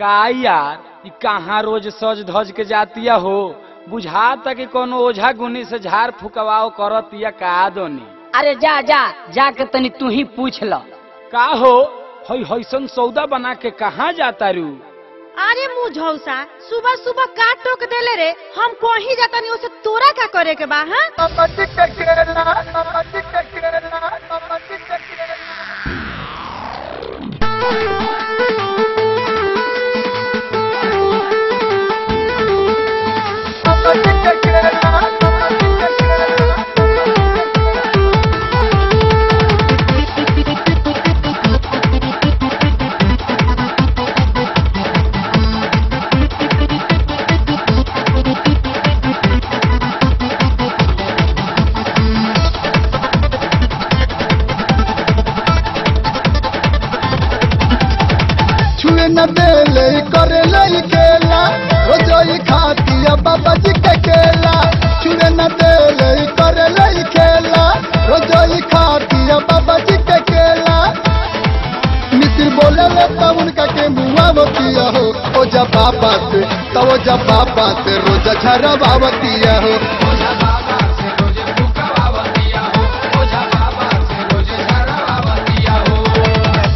का यार ई कहाँ रोज सज धज के जातिया हो, बुझाता कि कोनो ओझा गुनी से झाड़ फुकवाओ करत या का दोनी। अरे जा जा जाके तनी तू ही पूछ ल। का हो हई हईसन सौदा बना के कहाँ जाता रू? अरे मुझौसा सुबह सुबह का टोक देले रे, हम कहीं जाता नहीं उसे तोरा का करे के बा? हाँ न देले करे ले केला रोजई खातिया बाबा जी के केला। चुने न देले करे ले केला रोजई खातिया बाबा जी के केला। मित्र बोले ले तब उनका के मुआ बतिया हो, ओ जब बाबा से तब जब बाबा से रोज झरवावतिया हो।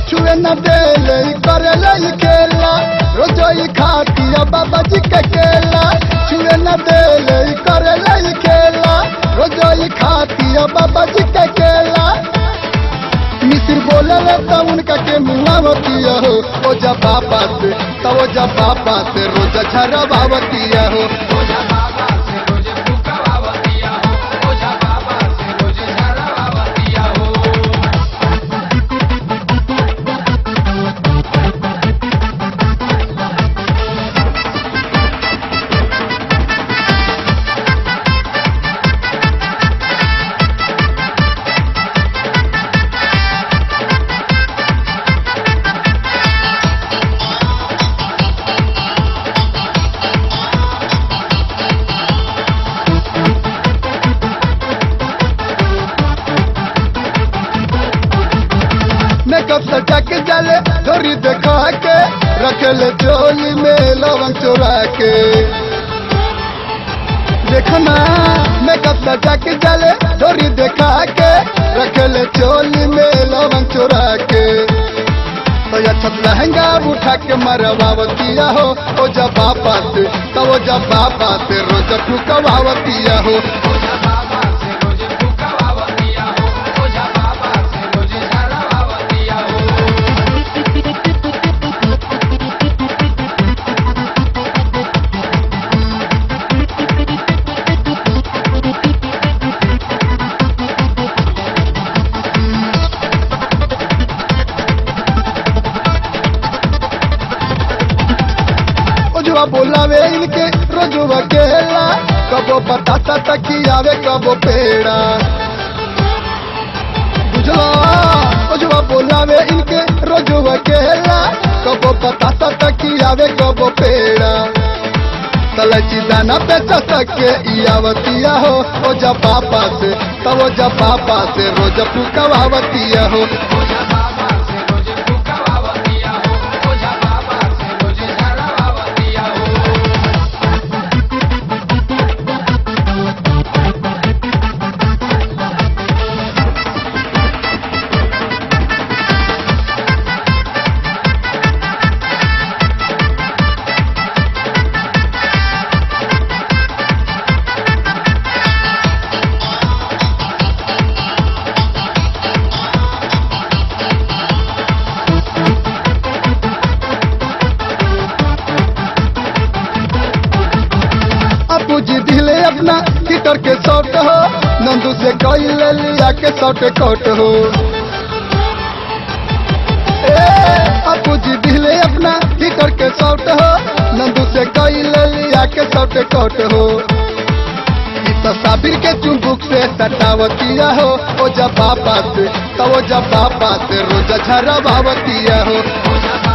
चुने न देले करे ले केला रोजई खातिया बाबा जी के केला। चुने न देले करे ले केला रोजई खातिया बाबा जी के केला। मित्र बोले ले तब उनका के मुआ बतिया हो, ओ जब बाबा से तब जब बाबा से रोज झरवावतिया हो। मेकअप सजा के जले डोरी देखा के रखले चोली में लवंग चुरा के। देखना मेकअप सजा के जले डोरी देखा के रखले चोली में लवंग चुरा के। तो अच्छा लहंगा उठा के मरवावतिया हो, ओ जब बाबा से तो जब बाबा से रोज ठुकवावतिया हो। बोलावे इनके रोजुआ केला कबो बताता तकियावे कबो पेड़ा। बुझला रोजुआ बोलावे इनके रोजुआ केला कबो बताता तकियावे कबो पेड़ा। तलची दाना बेचा सके इयावतिया हो, ओ जब पापा से तब जब पापा से रोज फुकवावतिया हो। जी दिले अपना हीटर के शॉट हो, नंदू से कोई ले लिया के शॉट कोट हो। अपू जी दिले अपना हीटर के शॉट हो, नंदू से कोई ले लिया के शॉट कोट हो। तो साबिर के चुंबक से सटावतिया हो, ओ जब बाबा से तो जब बाबा से रोज झरवावतिया हो।